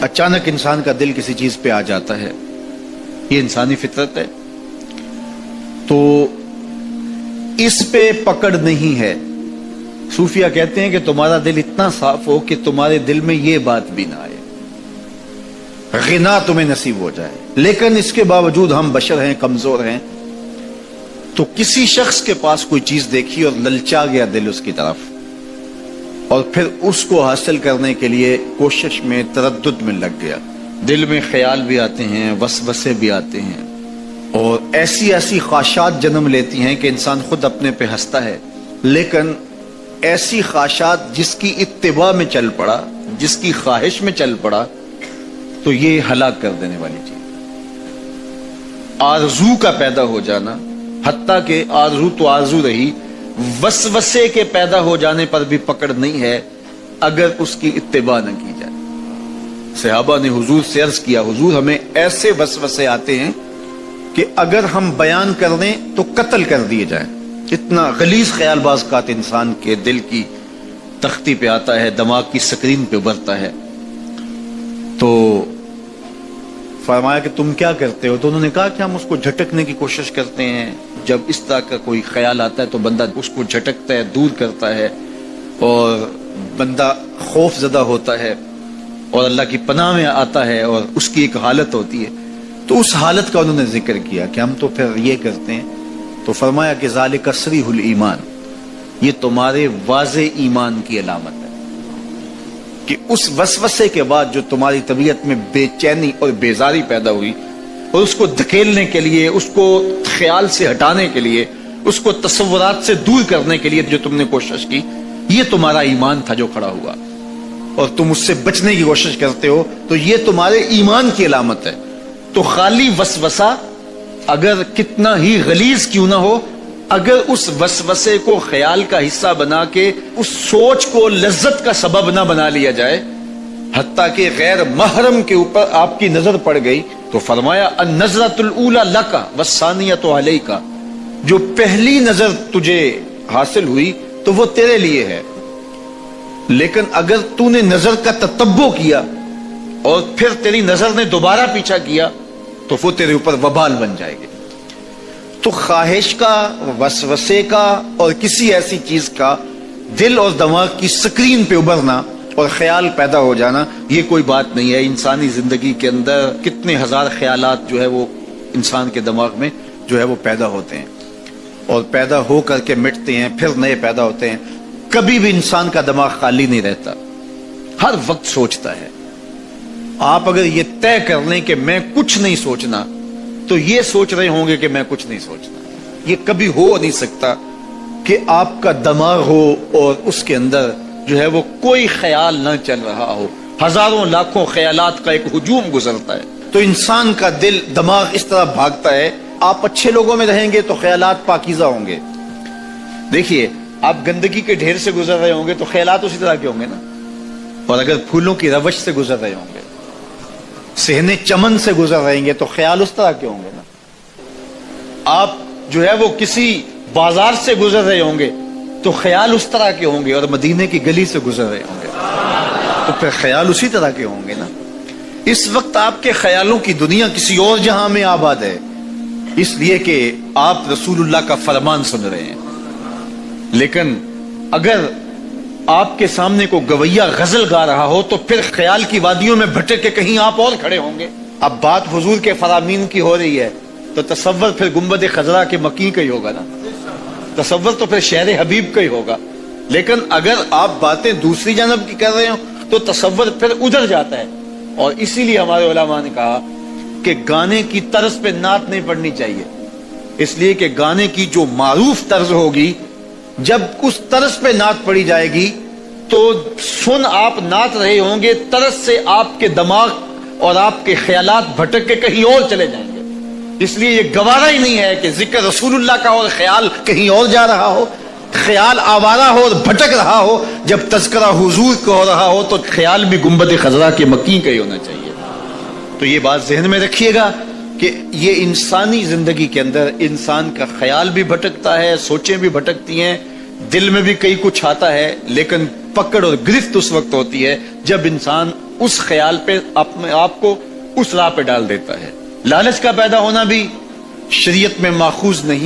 اچانک انسان کا دل کسی چیز پہ آ جاتا ہے، یہ انسانی فطرت ہے، تو اس پہ پکڑ نہیں ہے۔ صوفیہ کہتے ہیں کہ تمہارا دل اتنا صاف ہو کہ تمہارے دل میں یہ بات بھی نہ آئے، غنا تمہیں نصیب ہو جائے، لیکن اس کے باوجود ہم بشر ہیں، کمزور ہیں، تو کسی شخص کے پاس کوئی چیز دیکھی اور للچا گیا دل اس کی طرف، اور پھر اس کو حاصل کرنے کے لیے کوشش میں، تردد میں لگ گیا، دل میں خیال بھی آتے ہیں، وسوسے بھی آتے ہیں، اور ایسی ایسی خواہشات جنم لیتی ہیں کہ انسان خود اپنے پہ ہنستا ہے، لیکن ایسی خواہشات جس کی اتباع میں چل پڑا، جس کی خواہش میں چل پڑا، تو یہ ہلاک کر دینے والی چیز۔ آرزو کا پیدا ہو جانا، حتیٰ کہ آرزو تو آرزو رہی، وسوسے کے پیدا ہو جانے پر بھی پکڑ نہیں ہے اگر اس کی اتباع نہ کی جائے۔ صحابہ نے حضور سے عرض کیا، حضور ہمیں ایسے وسوسے آتے ہیں کہ اگر ہم بیان کر دیں تو قتل کر دیے جائیں، اتنا غلیظ خیال باز کا انسان کے دل کی تختی پہ آتا ہے، دماغ کی سکرین پہ ابھرتا ہے۔ تو فرمایا کہ تم کیا کرتے ہو؟ تو انہوں نے کہا کہ ہم اس کو جھٹکنے کی کوشش کرتے ہیں، جب اس طرح کا کوئی خیال آتا ہے تو بندہ اس کو جھٹکتا ہے، دور کرتا ہے، اور بندہ خوف زدہ ہوتا ہے اور اللہ کی پناہ میں آتا ہے، اور اس کی ایک حالت ہوتی ہے۔ تو اس حالت کا انہوں نے ذکر کیا کہ ہم تو پھر یہ کرتے ہیں، تو فرمایا کہ ذالک صریح الایمان، یہ تمہارے واضح ایمان کی علامت ہے کہ اس وسوسے کے بعد جو تمہاری طبیعت میں بے چینی اور بیزاری پیدا ہوئی، اور اس کو دھکیلنے کے لیے، اس کو خیال سے ہٹانے کے لیے، اس کو تصورات سے دور کرنے کے لیے جو تم نے کوشش کی، یہ تمہارا ایمان تھا جو کھڑا ہوا، اور تم اس سے بچنے کی کوشش کرتے ہو، تو یہ تمہارے ایمان کی علامت ہے۔ تو خالی وسوسہ اگر کتنا ہی غلیظ کیوں نہ ہو، اگر اس وسوسے کو خیال کا حصہ بنا کے اس سوچ کو لذت کا سبب نہ بنا لیا جائے، حتیٰ کہ غیر محرم کے اوپر آپ کی نظر پڑ گئی، تو فرمایا النظرۃ الاولی لک والثانیۃ علیک، جو پہلی نظر تجھے حاصل ہوئی تو وہ تیرے لیے ہے، لیکن اگر تو نے نظر کا تتبع کیا اور پھر تیری نظر نے دوبارہ پیچھا کیا تو وہ تیرے اوپر وبال بن جائے گی۔ تو خواہش کا، وسوسے کا، اور کسی ایسی چیز کا دل اور دماغ کی سکرین پہ ابھرنا اور خیال پیدا ہو جانا، یہ کوئی بات نہیں ہے۔ انسانی زندگی کے اندر کتنے ہزار خیالات جو ہے وہ انسان کے دماغ میں جو ہے وہ پیدا ہوتے ہیں، اور پیدا ہو کر کے مٹتے ہیں، پھر نئے پیدا ہوتے ہیں۔ کبھی بھی انسان کا دماغ خالی نہیں رہتا، ہر وقت سوچتا ہے۔ آپ اگر یہ طے کر لیں کہ میں کچھ نہیں سوچنا، تو یہ سوچ رہے ہوں گے کہ میں کچھ نہیں سوچنا۔ یہ کبھی ہو نہیں سکتا کہ آپ کا دماغ ہو اور اس کے اندر جو ہے وہ کوئی خیال نہ چل رہا ہو، ہزاروں لاکھوں خیالات کا ایک ہجوم گزرتا ہے۔ تو انسان کا دل، دماغ اس طرح بھاگتا ہے۔ آپ اچھے لوگوں میں رہیں گے تو خیالات پاکیزہ ہوں گے۔ دیکھیے، آپ گندگی کے ڈھیر سے گزر رہے ہوں گے تو خیالات اسی طرح کے ہوں گے نا، اور اگر پھولوں کی روش سے گزر رہے ہوں گے، صحن چمن سے گزر رہیں گے تو خیال اس طرح کے ہوں گے نا۔ آپ جو ہے وہ کسی بازار سے گزر رہے ہوں گے تو خیال اس طرح کے ہوں گے، اور مدینے کی گلی سے گزر رہے ہوں گے تو پھر خیال اسی طرح کے ہوں گے نا۔ اس وقت آپ کے خیالوں کی دنیا کسی اور جہاں میں آباد ہے، اس لیے کہ آپ رسول اللہ کا فرمان سن رہے ہیں، لیکن اگر آپ کے سامنے کو گویا غزل گا رہا ہو تو پھر خیال کی وادیوں میں بھٹک کے کہیں آپ اور کھڑے ہوں گے۔ اب بات حضور کے فرامین کی ہو رہی ہے تو تصور پھر گنبد خضرا کے مکی کا ہی ہوگا نا، تصور تو پھر شہر حبیب کا ہی ہوگا۔ لیکن اگر آپ باتیں دوسری جانب کی کر رہے ہو تو تصور پھر ادھر جاتا ہے، اور اسی لیے ہمارے علماء نے کہا کہ گانے کی طرز پہ نعت نہیں پڑھنی چاہیے، اس لیے کہ گانے کی جو معروف طرز ہوگی، جب اس طرز پہ نعت پڑھی جائے گی تو سن آپ نعت رہے ہوں گے، طرز سے آپ کے دماغ اور آپ کے خیالات بھٹک کے کہیں اور چلے جائیں گے۔ اس لیے یہ گوارا ہی نہیں ہے کہ ذکر رسول اللہ کا اور خیال کہیں اور جا رہا ہو، خیال آوارہ ہو اور بھٹک رہا ہو، جب تذکرہ حضور کا ہو رہا ہو تو خیال بھی گنبد خضرا کے مکی کا ہی ہونا چاہیے۔ تو یہ بات ذہن میں رکھیے گا کہ یہ انسانی زندگی کے اندر انسان کا خیال بھی بھٹکتا ہے، سوچیں بھی بھٹکتی ہیں، دل میں بھی کئی کچھ آتا ہے، لیکن پکڑ اور گرفت اس وقت ہوتی ہے جب انسان اس خیال پہ اپنے آپ کو اس راہ پہ ڈال دیتا ہے. لالچ کا پیدا ہونا بھی شریعت میں ماخوذ نہیں.